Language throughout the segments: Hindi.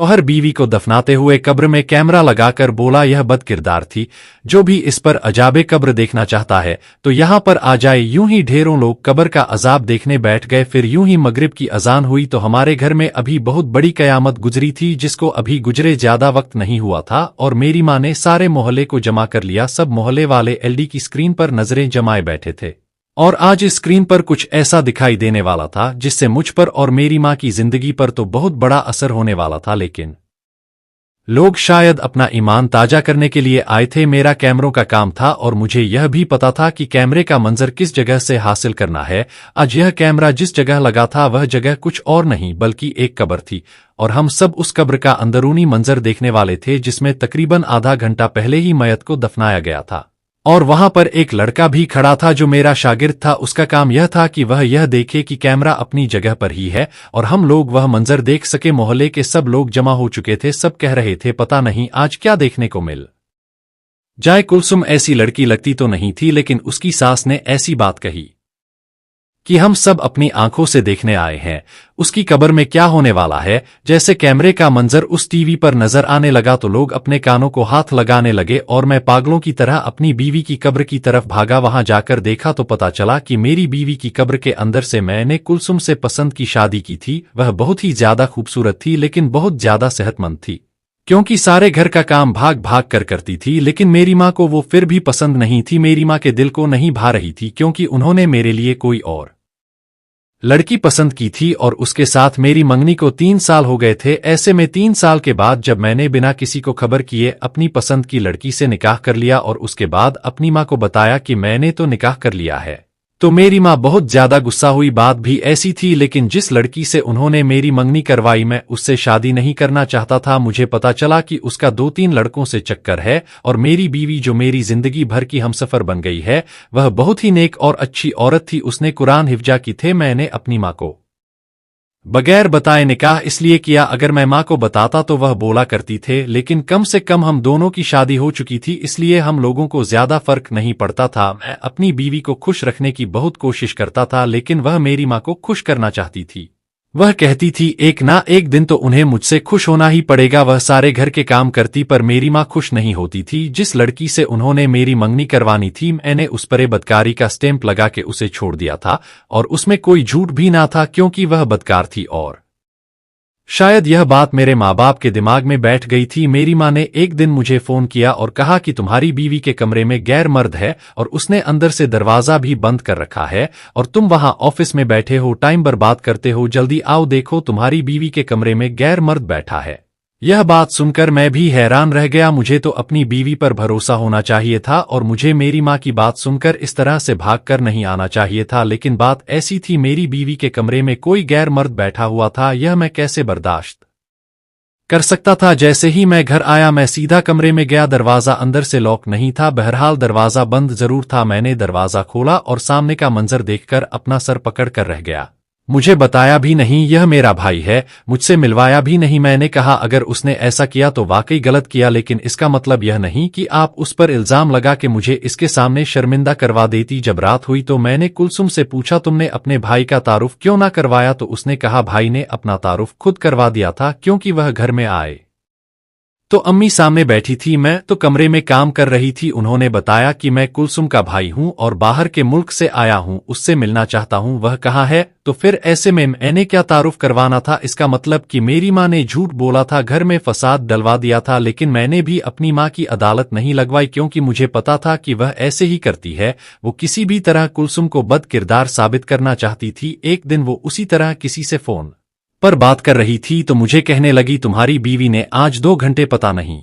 शौहर बीवी को दफनाते हुए कब्र में कैमरा लगाकर बोला, यह बदकिरदार थी। जो भी इस पर अजाबे कब्र देखना चाहता है तो यहाँ पर आ जाए। यूं ही ढेरों लोग कब्र का अजाब देखने बैठ गए। फिर यूं ही मगरिब की अजान हुई तो हमारे घर में अभी बहुत बड़ी कयामत गुजरी थी, जिसको अभी गुजरे ज्यादा वक्त नहीं हुआ था, और मेरी माँ ने सारे मोहल्ले को जमा कर लिया। सब मोहल्ले वाले एलडी की स्क्रीन पर नजरें जमाए बैठे थे, और आज इस स्क्रीन पर कुछ ऐसा दिखाई देने वाला था जिससे मुझ पर और मेरी माँ की जिंदगी पर तो बहुत बड़ा असर होने वाला था। लेकिन लोग शायद अपना ईमान ताजा करने के लिए आए थे। मेरा कैमरों का काम था और मुझे यह भी पता था कि कैमरे का मंजर किस जगह से हासिल करना है। आज यह कैमरा जिस जगह लगा था वह जगह कुछ और नहीं बल्कि एक कब्र थी, और हम सब उस कब्र का अंदरूनी मंजर देखने वाले थे, जिसमें तकरीबन आधा घंटा पहले ही मयत को दफनाया गया था। और वहां पर एक लड़का भी खड़ा था जो मेरा शागिर्द था। उसका काम यह था कि वह यह देखे कि कैमरा अपनी जगह पर ही है और हम लोग वह मंजर देख सके। मोहल्ले के सब लोग जमा हो चुके थे। सब कह रहे थे, पता नहीं आज क्या देखने को मिल जाए। कुलसुम ऐसी लड़की लगती तो नहीं थी, लेकिन उसकी सास ने ऐसी बात कही कि हम सब अपनी आंखों से देखने आए हैं उसकी कब्र में क्या होने वाला है। जैसे कैमरे का मंजर उस टीवी पर नजर आने लगा तो लोग अपने कानों को हाथ लगाने लगे, और मैं पागलों की तरह अपनी बीवी की कब्र की तरफ भागा। वहां जाकर देखा तो पता चला कि मेरी बीवी की कब्र के अंदर से मैंने कुलसुम से पसंद की शादी की थी। वह बहुत ही ज्यादा खूबसूरत थी, लेकिन बहुत ज्यादा सेहतमंद थी, क्योंकि सारे घर का काम भाग भाग कर करती थी। लेकिन मेरी माँ को वो फिर भी पसंद नहीं थी। मेरी माँ के दिल को नहीं भा रही थी, क्योंकि उन्होंने मेरे लिए कोई और लड़की पसंद की थी, और उसके साथ मेरी मंगनी को 3 साल हो गए थे। ऐसे में 3 साल के बाद जब मैंने बिना किसी को खबर किए अपनी पसंद की लड़की से निकाह कर लिया, और उसके बाद अपनी माँ को बताया कि मैंने तो निकाह कर लिया है, तो मेरी माँ बहुत ज्यादा गुस्सा हुई। बात भी ऐसी थी, लेकिन जिस लड़की से उन्होंने मेरी मंगनी करवाई मैं उससे शादी नहीं करना चाहता था। मुझे पता चला कि उसका 2-3 लड़कों से चक्कर है, और मेरी बीवी जो मेरी जिंदगी भर की हमसफर बन गई है वह बहुत ही नेक और अच्छी औरत थी। उसने कुरान हिफ्जा की थे। मैंने अपनी माँ को बगैर बताए निकाह इसलिए किया, अगर मैं माँ को बताता तो वह बोला करती थे, लेकिन कम से कम हम दोनों की शादी हो चुकी थी, इसलिए हम लोगों को ज्यादा फर्क नहीं पड़ता था। मैं अपनी बीवी को खुश रखने की बहुत कोशिश करता था, लेकिन वह मेरी माँ को खुश करना चाहती थी। वह कहती थी एक ना एक दिन तो उन्हें मुझसे खुश होना ही पड़ेगा। वह सारे घर के काम करती, पर मेरी माँ खुश नहीं होती थी। जिस लड़की से उन्होंने मेरी मंगनी करवानी थी मैंने उस पर बदकारी का स्टैंप लगा के उसे छोड़ दिया था, और उसमें कोई झूठ भी ना था, क्योंकि वह बदकार थी। और शायद यह बात मेरे माँ बाप के दिमाग में बैठ गई थी। मेरी माँ ने एक दिन मुझे फोन किया और कहा कि तुम्हारी बीवी के कमरे में गैर मर्द है, और उसने अंदर से दरवाजा भी बंद कर रखा है, और तुम वहां ऑफिस में बैठे हो, टाइम बर्बाद करते हो, जल्दी आओ देखो तुम्हारी बीवी के कमरे में गैर मर्द बैठा है। यह बात सुनकर मैं भी हैरान रह गया। मुझे तो अपनी बीवी पर भरोसा होना चाहिए था, और मुझे मेरी माँ की बात सुनकर इस तरह से भागकर नहीं आना चाहिए था। लेकिन बात ऐसी थी, मेरी बीवी के कमरे में कोई गैर मर्द बैठा हुआ था। यह मैं कैसे बर्दाश्त कर सकता था। जैसे ही मैं घर आया मैं सीधा कमरे में गया। दरवाजा अंदर से लॉक नहीं था, बहरहाल दरवाजा बंद जरूर था। मैंने दरवाजा खोला और सामने का मंजर देखकर अपना सर पकड़ कर रह गया। मुझे बताया भी नहीं यह मेरा भाई है, मुझसे मिलवाया भी नहीं। मैंने कहा अगर उसने ऐसा किया तो वाकई गलत किया, लेकिन इसका मतलब यह नहीं कि आप उस पर इल्जाम लगा के मुझे इसके सामने शर्मिंदा करवा देती। जब रात हुई तो मैंने कुलसुम से पूछा तुमने अपने भाई का तारुफ क्यों ना करवाया, तो उसने कहा भाई ने अपना तारुफ खुद करवा दिया था, क्योंकि वह घर में आए तो अम्मी सामने बैठी थी, मैं तो कमरे में काम कर रही थी। उन्होंने बताया कि मैं कुलसुम का भाई हूं और बाहर के मुल्क से आया हूं, उससे मिलना चाहता हूं। वह कहाँ है? तो फिर ऐसे में मैंने क्या तारुफ करवाना था? इसका मतलब कि मेरी माँ ने झूठ बोला था, घर में फसाद डलवा दिया था। लेकिन मैंने भी अपनी माँ की अदालत नहीं लगवाई, क्योंकि मुझे पता था कि वह ऐसे ही करती है। वो किसी भी तरह कुलसुम को बद किरदार साबित करना चाहती थी। एक दिन वो उसी तरह किसी से फोन पर बात कर रही थी तो मुझे कहने लगी तुम्हारी बीवी ने आज 2 घंटे पता नहीं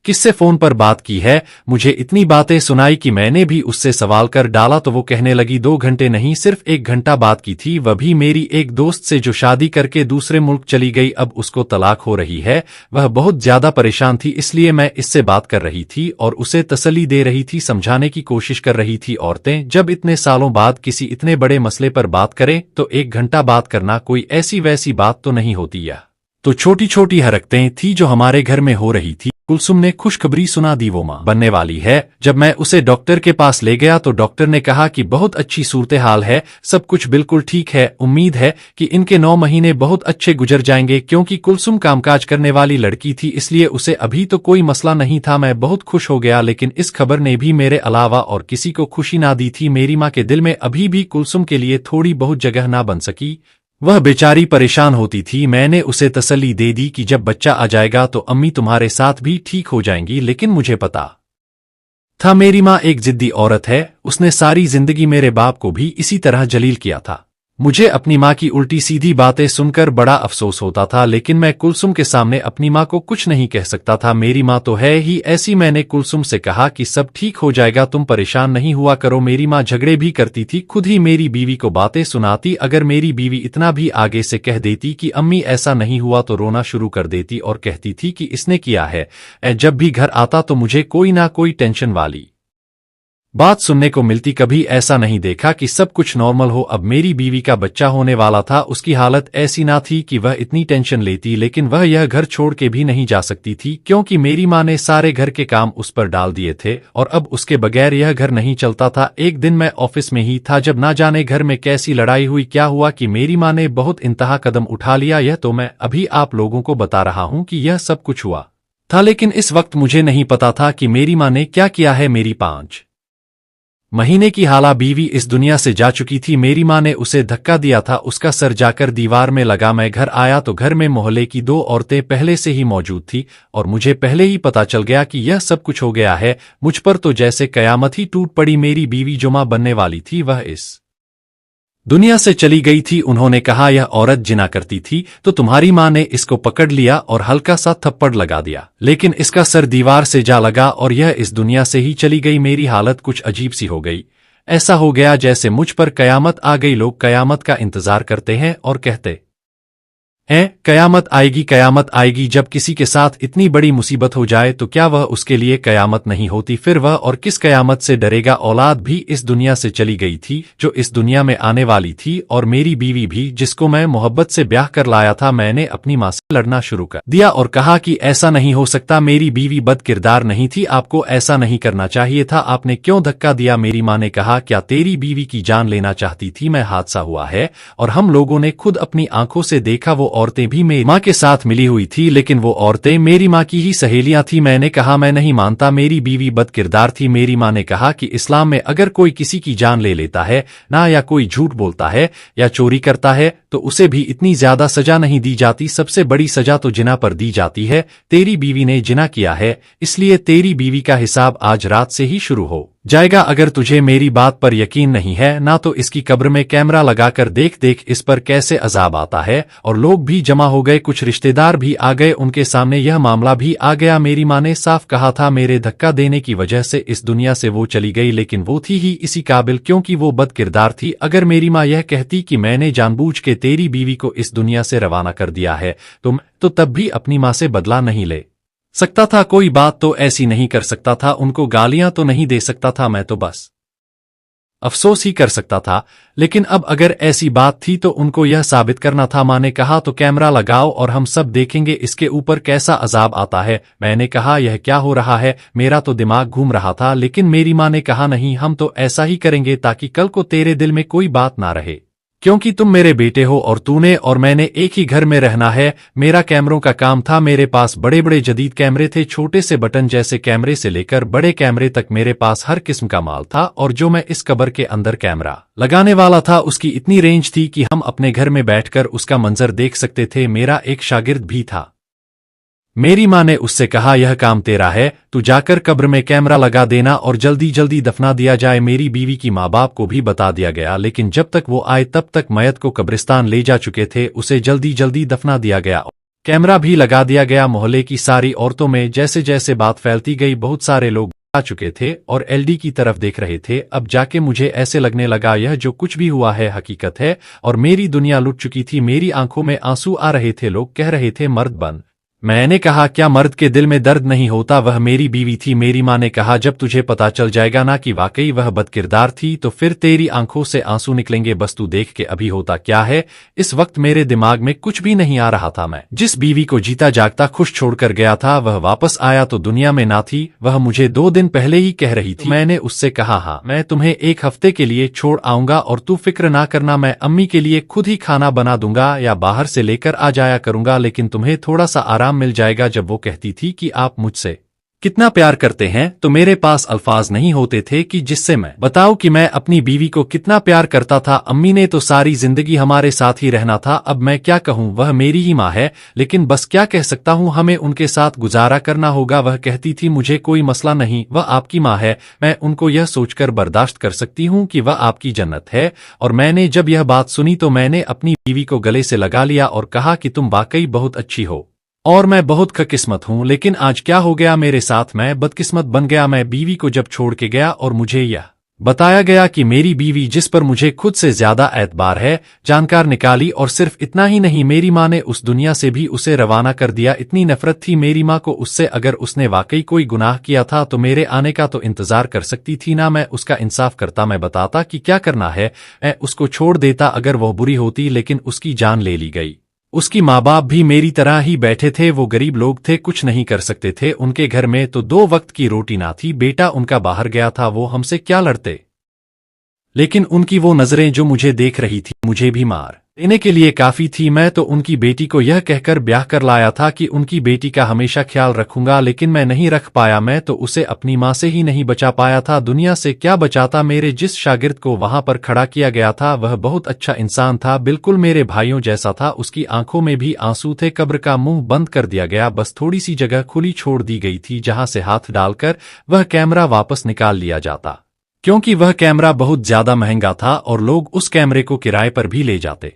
किससे फोन पर बात की है। मुझे इतनी बातें सुनाई कि मैंने भी उससे सवाल कर डाला, तो वो कहने लगी 2 घंटे नहीं सिर्फ 1 घंटा बात की थी, वह भी मेरी एक दोस्त से जो शादी करके दूसरे मुल्क चली गई, अब उसको तलाक हो रही है। वह बहुत ज्यादा परेशान थी, इसलिए मैं इससे बात कर रही थी और उसे तसल्ली दे रही थी, समझाने की कोशिश कर रही थी। औरतें जब इतने सालों बाद किसी इतने बड़े मसले पर बात करें तो 1 घंटा बात करना कोई ऐसी वैसी बात तो नहीं होती। यह तो छोटी छोटी हरकतें थी जो हमारे घर में हो रही थी। कुलसुम ने खुशखबरी सुना दी, वो मां बनने वाली है। जब मैं उसे डॉक्टर के पास ले गया तो डॉक्टर ने कहा कि बहुत अच्छी सूरत हाल है, सब कुछ बिल्कुल ठीक है, उम्मीद है कि इनके 9 महीने बहुत अच्छे गुजर जाएंगे। क्योंकि कुलसुम कामकाज करने वाली लड़की थी इसलिए उसे अभी तो कोई मसला नहीं था। मैं बहुत खुश हो गया, लेकिन इस खबर ने भी मेरे अलावा और किसी को खुशी ना दी थी। मेरी माँ के दिल में अभी भी कुलसुम के लिए थोड़ी बहुत जगह ना बन सकी, वह बेचारी परेशान होती थी। मैंने उसे तसल्ली दे दी कि जब बच्चा आ जाएगा तो अम्मी तुम्हारे साथ भी ठीक हो जाएंगी। लेकिन मुझे पता था मेरी माँ एक जिद्दी औरत है, उसने सारी जिंदगी मेरे बाप को भी इसी तरह जलील किया था। मुझे अपनी माँ की उल्टी सीधी बातें सुनकर बड़ा अफसोस होता था, लेकिन मैं कुलसुम के सामने अपनी माँ को कुछ नहीं कह सकता था। मेरी माँ तो है ही ऐसी। मैंने कुलसुम से कहा कि सब ठीक हो जाएगा, तुम परेशान नहीं हुआ करो। मेरी माँ झगड़े भी करती थी, खुद ही मेरी बीवी को बातें सुनाती। अगर मेरी बीवी इतना भी आगे से कह देती कि अम्मी ऐसा नहीं हुआ तो रोना शुरू कर देती और कहती थी कि इसने किया है। जब भी घर आता तो मुझे कोई ना कोई टेंशन वाली बात सुनने को मिलती। कभी ऐसा नहीं देखा कि सब कुछ नॉर्मल हो। अब मेरी बीवी का बच्चा होने वाला था, उसकी हालत ऐसी ना थी कि वह इतनी टेंशन लेती, लेकिन वह यह घर छोड़ के भी नहीं जा सकती थी क्योंकि मेरी माँ ने सारे घर के काम उस पर डाल दिए थे और अब उसके बगैर यह घर नहीं चलता था। एक दिन मैं ऑफिस में ही था जब ना जाने घर में कैसी लड़ाई हुई। क्या हुआ कि मेरी माँ ने बहुत इंतहा कदम उठा लिया। यह तो मैं अभी आप लोगों को बता रहा हूँ कि यह सब कुछ हुआ था, लेकिन इस वक्त मुझे नहीं पता था कि मेरी माँ ने क्या किया है। मेरी 5 महीने की हाला बीवी इस दुनिया से जा चुकी थी। मेरी माँ ने उसे धक्का दिया था, उसका सर जाकर दीवार में लगा। मैं घर आया तो घर में मोहल्ले की 2 औरतें पहले से ही मौजूद थी और मुझे पहले ही पता चल गया कि यह सब कुछ हो गया है। मुझ पर तो जैसे कयामत ही टूट पड़ी। मेरी बीवी जो माँ बनने वाली थी वह इस दुनिया से चली गई थी। उन्होंने कहा यह औरत जिना करती थी तो तुम्हारी माँ ने इसको पकड़ लिया और हल्का सा थप्पड़ लगा दिया, लेकिन इसका सर दीवार से जा लगा और यह इस दुनिया से ही चली गई। मेरी हालत कुछ अजीब सी हो गई। ऐसा हो गया जैसे मुझ पर कयामत आ गई। लोग कयामत का इंतजार करते हैं और कहते हैं कयामत आएगी। जब किसी के साथ इतनी बड़ी मुसीबत हो जाए तो क्या वह उसके लिए कयामत नहीं होती? फिर वह और किस कयामत से डरेगा? औलाद भी इस दुनिया से चली गई थी जो इस दुनिया में आने वाली थी और मेरी बीवी भी, जिसको मैं मोहब्बत से ब्याह कर लाया था। मैंने अपनी माँ से लड़ना शुरू कर दिया और कहा कि ऐसा नहीं हो सकता, मेरी बीवी बद किरदार नहीं थी, आपको ऐसा नहीं करना चाहिए था, आपने क्यों धक्का दिया? मेरी माँ ने कहा क्या तेरी बीवी की जान लेना चाहती थी? मैं हादसा हुआ है और हम लोगों ने खुद अपनी आंखों से देखा। वो औरतें भी मेरी माँ के साथ मिली हुई थी, लेकिन वो औरतें मेरी माँ की ही सहेलियां थी। मैंने कहा मैं नहीं मानता, मेरी बीवी बद किरदार थी। मेरी माँ ने कहा कि इस्लाम में अगर कोई किसी की जान ले लेता है ना, या कोई झूठ बोलता है या चोरी करता है तो उसे भी इतनी ज्यादा सजा नहीं दी जाती, सबसे बड़ी सजा तो जिना पर दी जाती है। तेरी बीवी ने जिना किया है, इसलिए तेरी बीवी का हिसाब आज रात से ही शुरू हो जाएगा। अगर तुझे मेरी बात पर यकीन नहीं है ना तो इसकी कब्र में कैमरा लगाकर देख इस पर कैसे अजाब आता है। और लोग भी जमा हो गए, कुछ रिश्तेदार भी आ गए, उनके सामने यह मामला भी आ गया। मेरी माँ ने साफ कहा था मेरे धक्का देने की वजह से इस दुनिया से वो चली गई, लेकिन वो थी ही इसी काबिल क्योंकि वो बद किरदार थी। अगर मेरी माँ यह कहती कि मैंने जानबूझ के तेरी बीवी को इस दुनिया से रवाना कर दिया है तो तब भी अपनी माँ से बदला नहीं ले सकता था, कोई बात तो ऐसी नहीं कर सकता था, उनको गालियां तो नहीं दे सकता था, मैं तो बस अफसोस ही कर सकता था। लेकिन अब अगर ऐसी बात थी तो उनको यह साबित करना था। माँ ने कहा तो कैमरा लगाओ और हम सब देखेंगे इसके ऊपर कैसा अजाब आता है। मैंने कहा यह क्या हो रहा है? मेरा तो दिमाग घूम रहा था, लेकिन मेरी माँ ने कहा नहीं, हम तो ऐसा ही करेंगे ताकि कल को तेरे दिल में कोई बात ना रहे, क्योंकि तुम मेरे बेटे हो और तूने और मैंने एक ही घर में रहना है। मेरा कैमरों का काम था, मेरे पास बड़े बड़े जदीद कैमरे थे, छोटे से बटन जैसे कैमरे से लेकर बड़े कैमरे तक मेरे पास हर किस्म का माल था। और जो मैं इस कब्र के अंदर कैमरा लगाने वाला था उसकी इतनी रेंज थी कि हम अपने घर में बैठकर उसका मंजर देख सकते थे। मेरा एक शागिर्द भी था। मेरी माँ ने उससे कहा यह काम तेरा है, तू जाकर कब्र में कैमरा लगा देना और जल्दी जल्दी दफना दिया जाए। मेरी बीवी की माँ बाप को भी बता दिया गया, लेकिन जब तक वो आए तब तक मयत को कब्रिस्तान ले जा चुके थे, उसे जल्दी जल्दी दफना दिया गया। कैमरा भी लगा दिया गया। मोहल्ले की सारी औरतों में जैसे जैसे बात फैलती गई, बहुत सारे लोग आ चुके थे और एलडी की तरफ देख रहे थे। अब जाके मुझे ऐसे लगने लगा यह जो कुछ भी हुआ है हकीकत है और मेरी दुनिया लुट चुकी थी। मेरी आंखों में आंसू आ रहे थे, लोग कह रहे थे मर्द बन मैंने कहा, क्या मर्द के दिल में दर्द नहीं होता? वह मेरी बीवी थी। मेरी माँ ने कहा, जब तुझे पता चल जाएगा ना कि वाकई वह बदकिरदार थी तो फिर तेरी आंखों से आंसू निकलेंगे। बस तू देख के अभी होता क्या है। इस वक्त मेरे दिमाग में कुछ भी नहीं आ रहा था। मैं जिस बीवी को जीता जागता खुश छोड़कर गया था वह वापस आया तो दुनिया में ना थी। वह मुझे 2 दिन पहले ही कह रही थी। मैंने उससे कहा, हाँ मैं तुम्हें 1 हफ्ते के लिए छोड़ आऊंगा और तू फिक्र ना करना, मैं अम्मी के लिए खुद ही खाना बना दूंगा या बाहर से लेकर आ जाया करूंगा, लेकिन तुम्हें थोड़ा सा आराम मिल जाएगा। जब वो कहती थी कि आप मुझसे कितना प्यार करते हैं तो मेरे पास अल्फाज नहीं होते थे कि जिससे मैं बताऊं कि मैं अपनी बीवी को कितना प्यार करता था। अम्मी ने तो सारी जिंदगी हमारे साथ ही रहना था, अब मैं क्या कहूं, वह मेरी ही माँ है, लेकिन बस क्या कह सकता हूं, हमें उनके साथ गुजारा करना होगा। वह कहती थी, मुझे कोई मसला नहीं, वह आपकी माँ है, मैं उनको यह सोचकर बर्दाश्त कर सकती हूं कि वह आपकी जन्नत है। और मैंने जब यह बात सुनी तो मैंने अपनी बीवी को गले से लगा लिया और कहा कि तुम वाकई बहुत अच्छी हो और मैं बहुत खुशकिस्मत हूं, लेकिन आज क्या हो गया मेरे साथ, मैं बदकिस्मत बन गया। मैं बीवी को जब छोड़ के गया और मुझे यह बताया गया कि मेरी बीवी, जिस पर मुझे खुद से ज्यादा एतबार है, जानकार निकाली। और सिर्फ इतना ही नहीं, मेरी माँ ने उस दुनिया से भी उसे रवाना कर दिया। इतनी नफरत थी मेरी माँ को उससे। अगर उसने वाकई कोई गुनाह किया था तो मेरे आने का तो इंतजार कर सकती थी ना। मैं उसका इंसाफ करता, मैं बताता कि क्या करना है, मैं उसको छोड़ देता अगर वह बुरी होती, लेकिन उसकी जान ले ली गई। उसकी माँ बाप भी मेरी तरह ही बैठे थे, वो गरीब लोग थे, कुछ नहीं कर सकते थे। उनके घर में तो 2 वक्त की रोटी ना थी। बेटा उनका बाहर गया था, वो हमसे क्या लड़ते, लेकिन उनकी वो नजरें जो मुझे देख रही थी मुझे भी मार देने के लिए काफी थी। मैं तो उनकी बेटी को यह कहकर ब्याह कर लाया था कि उनकी बेटी का हमेशा ख्याल रखूंगा, लेकिन मैं नहीं रख पाया। मैं तो उसे अपनी माँ से ही नहीं बचा पाया था, दुनिया से क्या बचाता। मेरे जिस शागिर्द को वहां पर खड़ा किया गया था वह बहुत अच्छा इंसान था, बिल्कुल मेरे भाइयों जैसा था। उसकी आंखों में भी आंसू थे। कब्र का मुंह बंद कर दिया गया, बस थोड़ी सी जगह खुली छोड़ दी गई थी जहां से हाथ डालकर वह कैमरा वापस निकाल लिया जाता, क्योंकि वह कैमरा बहुत ज्यादा महंगा था और लोग उस कैमरे को किराए पर भी ले जाते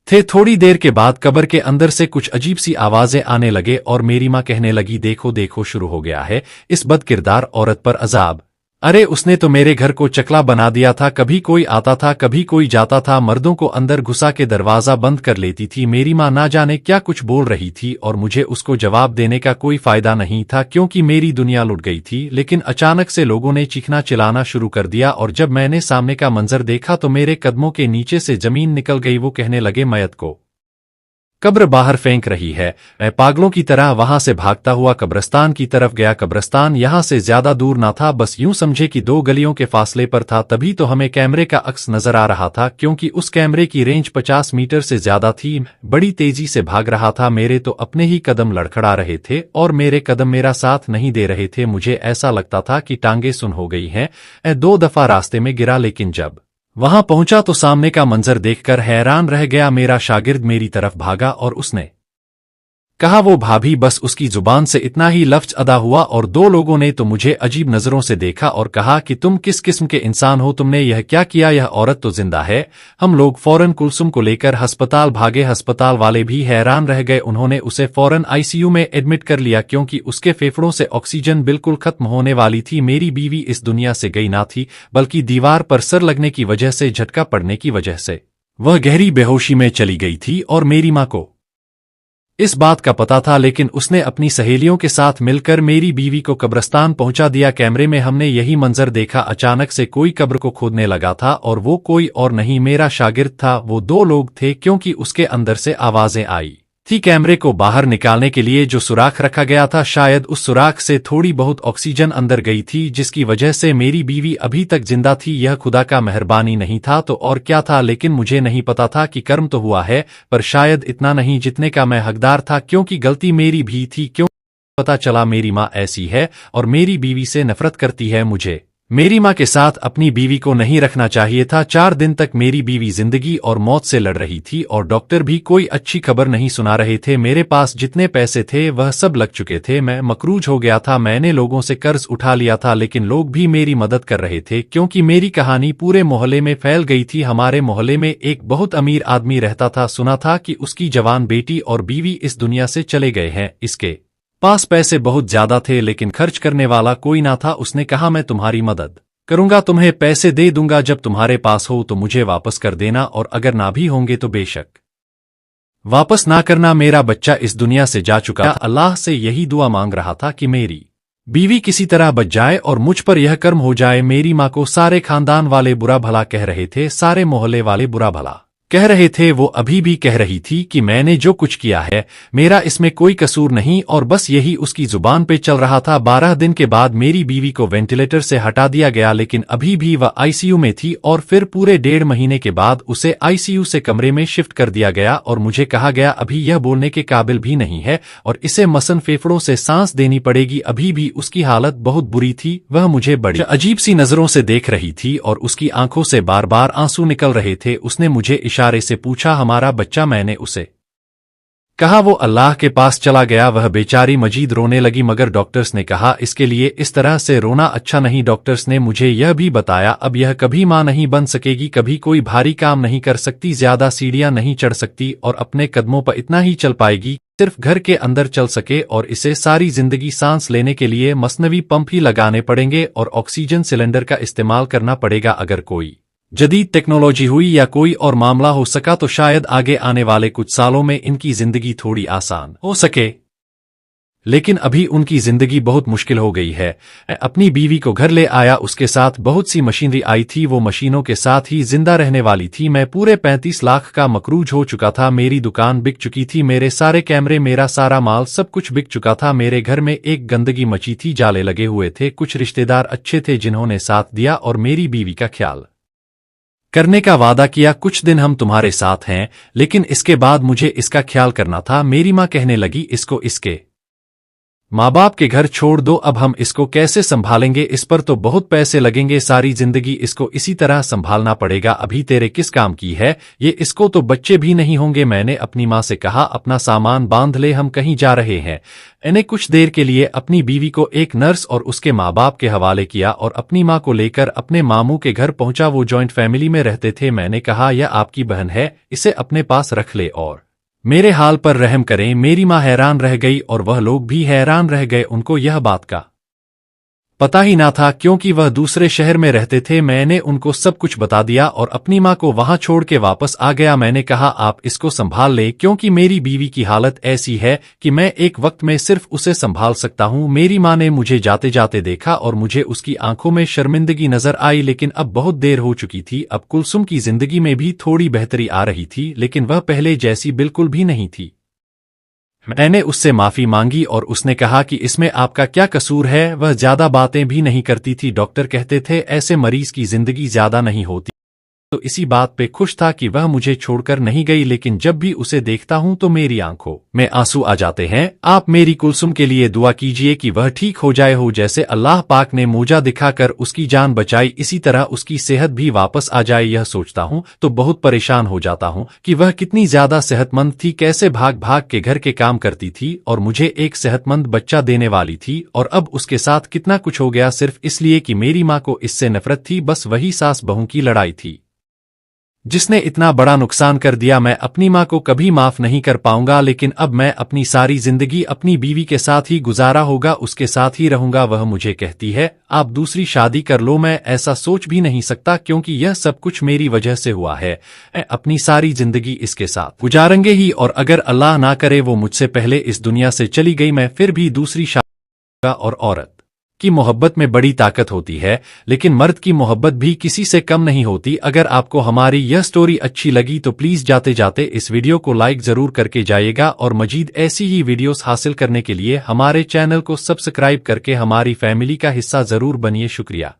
थे। थोड़ी देर के बाद कब्र के अंदर से कुछ अजीब सी आवाजें आने लगे और मेरी माँ कहने लगी, देखो देखो शुरू हो गया है इस बदकिरदार औरत पर अजाब। अरे उसने तो मेरे घर को चकला बना दिया था, कभी कोई आता था कभी कोई जाता था, मर्दों को अंदर घुसा के दरवाजा बंद कर लेती थी। मेरी माँ ना जाने क्या कुछ बोल रही थी और मुझे उसको जवाब देने का कोई फायदा नहीं था क्योंकि मेरी दुनिया लुट गई थी। लेकिन अचानक से लोगों ने चीखना चिल्लाना शुरू कर दिया और जब मैंने सामने का मंजर देखा तो मेरे कदमों के नीचे से जमीन निकल गई। वो कहने लगे, मयत को कब्र बाहर फेंक रही है। मैं पागलों की तरह वहां से भागता हुआ कब्रिस्तान की तरफ गया। कब्रिस्तान यहां से ज्यादा दूर ना था, बस यूं समझे कि 2 गलियों के फासले पर था। तभी तो हमें कैमरे का अक्स नजर आ रहा था, क्योंकि उस कैमरे की रेंज 50 मीटर से ज्यादा थी। बड़ी तेजी से भाग रहा था, मेरे तो अपने ही कदम लड़खड़ा रहे थे और मेरे कदम मेरा साथ नहीं दे रहे थे। मुझे ऐसा लगता था कि टांगे सुन हो गई हैं। 2 दफा रास्ते में गिरा, लेकिन जब वहां पहुंचा तो सामने का मंजर देखकर हैरान रह गया। मेरा शागिर्द मेरी तरफ भागा और उसने कहा, वो भाभी। बस उसकी जुबान से इतना ही लफ्ज अदा हुआ और 2 लोगों ने तो मुझे अजीब नजरों से देखा और कहा कि तुम किस किस्म के इंसान हो, तुमने यह क्या किया, यह औरत तो जिंदा है। हम लोग फौरन कुलसुम को लेकर अस्पताल भागे। अस्पताल वाले भी हैरान रह गए, उन्होंने उसे फौरन आईसीयू में एडमिट कर लिया क्योंकि उसके फेफड़ों से ऑक्सीजन बिल्कुल खत्म होने वाली थी। मेरी बीवी इस दुनिया से गई ना थी, बल्कि दीवार पर सर लगने की वजह से, झटका पड़ने की वजह से वह गहरी बेहोशी में चली गई थी। और मेरी माँ को इस बात का पता था, लेकिन उसने अपनी सहेलियों के साथ मिलकर मेरी बीवी को कब्रिस्तान पहुंचा दिया। कैमरे में हमने यही मंजर देखा, अचानक से कोई कब्र को खोदने लगा था और वो कोई और नहीं मेरा शागिर्द था। वो 2 लोग थे क्योंकि उसके अंदर से आवाजें आई थी कैमरे को बाहर निकालने के लिए। जो सुराख रखा गया था, शायद उस सुराख से थोड़ी बहुत ऑक्सीजन अंदर गई थी, जिसकी वजह से मेरी बीवी अभी तक जिंदा थी। यह खुदा का मेहरबानी नहीं था तो और क्या था, लेकिन मुझे नहीं पता था कि कर्म तो हुआ है, पर शायद इतना नहीं जितने का मैं हकदार था, क्योंकि गलती मेरी भी थी। क्यों पता चला मेरी माँ ऐसी है और मेरी बीवी से नफरत करती है। मुझे मेरी माँ के साथ अपनी बीवी को नहीं रखना चाहिए था। 4 दिन तक मेरी बीवी जिंदगी और मौत से लड़ रही थी और डॉक्टर भी कोई अच्छी खबर नहीं सुना रहे थे। मेरे पास जितने पैसे थे वह सब लग चुके थे, मैं मकरूज हो गया था। मैंने लोगों से कर्ज उठा लिया था, लेकिन लोग भी मेरी मदद कर रहे थे क्योंकि मेरी कहानी पूरे मोहल्ले में फैल गई थी। हमारे मोहल्ले में एक बहुत अमीर आदमी रहता था, सुना था कि उसकी जवान बेटी और बीवी इस दुनिया से चले गए हैं। इसके पास पैसे बहुत ज्यादा थे, लेकिन खर्च करने वाला कोई ना था। उसने कहा, मैं तुम्हारी मदद करूंगा, तुम्हें पैसे दे दूंगा, जब तुम्हारे पास हो तो मुझे वापस कर देना और अगर ना भी होंगे तो बेशक वापस ना करना। मेरा बच्चा इस दुनिया से जा चुका था। अल्लाह से यही दुआ मांग रहा था कि मेरी बीवी किसी तरह बच जाए और मुझ पर यह कर्म हो जाए। मेरी माँ को सारे खानदान वाले बुरा भला कह रहे थे, सारे मोहल्ले वाले बुरा भला कह रहे थे। वो अभी भी कह रही थी कि मैंने जो कुछ किया है मेरा इसमें कोई कसूर नहीं, और बस यही उसकी जुबान पे चल रहा था। 12 दिन के बाद मेरी बीवी को वेंटिलेटर से हटा दिया गया, लेकिन अभी भी वह आईसीयू में थी, और फिर पूरे 1.5 महीने के बाद उसे आईसीयू से कमरे में शिफ्ट कर दिया गया और मुझे कहा गया अभी यह बोलने के काबिल भी नहीं है और इसे मसन फेफड़ों से सांस देनी पड़ेगी। अभी भी उसकी हालत बहुत बुरी थी। वह मुझे बड़ी अजीब सी नजरों से देख रही थी और उसकी आंखों से बार बार आंसू निकल रहे थे। उसने मुझे इशारे से पूछा, हमारा बच्चा? मैंने उसे कहा वो अल्लाह के पास चला गया। वह बेचारी मजीद रोने लगी, मगर डॉक्टर्स ने कहा इसके लिए इस तरह से रोना अच्छा नहीं। डॉक्टर्स ने मुझे यह भी बताया अब यह कभी मां नहीं बन सकेगी, कभी कोई भारी काम नहीं कर सकती, ज्यादा सीढ़ियां नहीं चढ़ सकती और अपने कदमों पर इतना ही चल पाएगी सिर्फ घर के अंदर चल सके, और इसे सारी जिंदगी सांस लेने के लिए मसनवी पंप ही लगाने पड़ेंगे और ऑक्सीजन सिलेंडर का इस्तेमाल करना पड़ेगा। अगर कोई जदीद टेक्नोलॉजी हुई या कोई और मामला हो सका तो शायद आगे आने वाले कुछ सालों में इनकी जिंदगी थोड़ी आसान हो सके, लेकिन अभी उनकी जिंदगी बहुत मुश्किल हो गई है। अपनी बीवी को घर ले आया, उसके साथ बहुत सी मशीनरी आई थी, वो मशीनों के साथ ही जिंदा रहने वाली थी। मैं पूरे 35 लाख का मकरूज हो चुका था, मेरी दुकान बिक चुकी थी, मेरे सारे कैमरे, मेरा सारा माल, सब कुछ बिक चुका था। मेरे घर में एक गंदगी मची थी, जाले लगे हुए थे, कुछ रिश्तेदार अच्छे थे जिन्होंने साथ दिया और मेरी बीवी का ख्याल करने का वादा किया। कुछ दिन हम तुम्हारे साथ हैं, लेकिन इसके बाद मुझे इसका ख्याल करना था। मेरी माँ कहने लगी इसको इसके माँ बाप के घर छोड़ दो, अब हम इसको कैसे संभालेंगे? इस पर तो बहुत पैसे लगेंगे, सारी जिंदगी इसको इसी तरह संभालना पड़ेगा। अभी तेरे किस काम की है ये? इसको तो बच्चे भी नहीं होंगे। मैंने अपनी माँ से कहा अपना सामान बांध ले, हम कहीं जा रहे हैं। मैंने कुछ देर के लिए अपनी बीवी को एक नर्स और उसके माँ बाप के हवाले किया और अपनी माँ को लेकर अपने मामू के घर पहुंचा। वो जॉइंट फैमिली में रहते थे। मैंने कहा यह आपकी बहन है, इसे अपने पास रख ले और मेरे हाल पर रहम करें। मेरी माँ हैरान रह गई और वह लोग भी हैरान रह गए। उनको यह बात का पता ही ना था क्योंकि वह दूसरे शहर में रहते थे। मैंने उनको सब कुछ बता दिया और अपनी माँ को वहां छोड़ के वापस आ गया। मैंने कहा आप इसको संभाल ले, क्योंकि मेरी बीवी की हालत ऐसी है कि मैं एक वक्त में सिर्फ उसे संभाल सकता हूँ। मेरी माँ ने मुझे जाते जाते देखा और मुझे उसकी आंखों में शर्मिंदगी नजर आई, लेकिन अब बहुत देर हो चुकी थी। अब कुलसुम की जिंदगी में भी थोड़ी बेहतरी आ रही थी, लेकिन वह पहले जैसी बिल्कुल भी नहीं थी। मैंने उससे माफी मांगी और उसने कहा कि इसमें आपका क्या कसूर है। वह ज्यादा बातें भी नहीं करती थी। डॉक्टर कहते थे ऐसे मरीज की जिंदगी ज्यादा नहीं होती, तो इसी बात पे खुश था कि वह मुझे छोड़कर नहीं गई, लेकिन जब भी उसे देखता हूं तो मेरी आंखों में आंसू आ जाते हैं। आप मेरी कुलसुम के लिए दुआ कीजिए कि वह ठीक हो जाए, हो जैसे अल्लाह पाक ने मोजा दिखाकर उसकी जान बचाई, इसी तरह उसकी सेहत भी वापस आ जाए। यह सोचता हूं तो बहुत परेशान हो जाता हूं कि वह कितनी ज्यादा सेहतमंद थी, कैसे भाग भाग के घर के काम करती थी और मुझे एक सेहतमंद बच्चा देने वाली थी, और अब उसके साथ कितना कुछ हो गया सिर्फ इसलिए कि मेरी माँ को इससे नफरत थी। बस वही सास बहू की लड़ाई थी जिसने इतना बड़ा नुकसान कर दिया। मैं अपनी माँ को कभी माफ नहीं कर पाऊंगा, लेकिन अब मैं अपनी सारी जिंदगी अपनी बीवी के साथ ही गुजारा होगा, उसके साथ ही रहूंगा। वह मुझे कहती है आप दूसरी शादी कर लो। मैं ऐसा सोच भी नहीं सकता, क्योंकि यह सब कुछ मेरी वजह से हुआ है। मैं अपनी सारी जिंदगी इसके साथ गुजारेंगे ही, और अगर अल्लाह ना करे वो मुझसे पहले इस दुनिया से चली गई, मैं फिर भी दूसरी शादी। और औरत की मोहब्बत में बड़ी ताकत होती है, लेकिन मर्द की मोहब्बत भी किसी से कम नहीं होती। अगर आपको हमारी यह स्टोरी अच्छी लगी तो प्लीज जाते जाते इस वीडियो को लाइक जरूर करके जाइएगा, और मजीद ऐसी ही वीडियोस हासिल करने के लिए हमारे चैनल को सब्सक्राइब करके हमारी फैमिली का हिस्सा जरूर बनिए। शुक्रिया।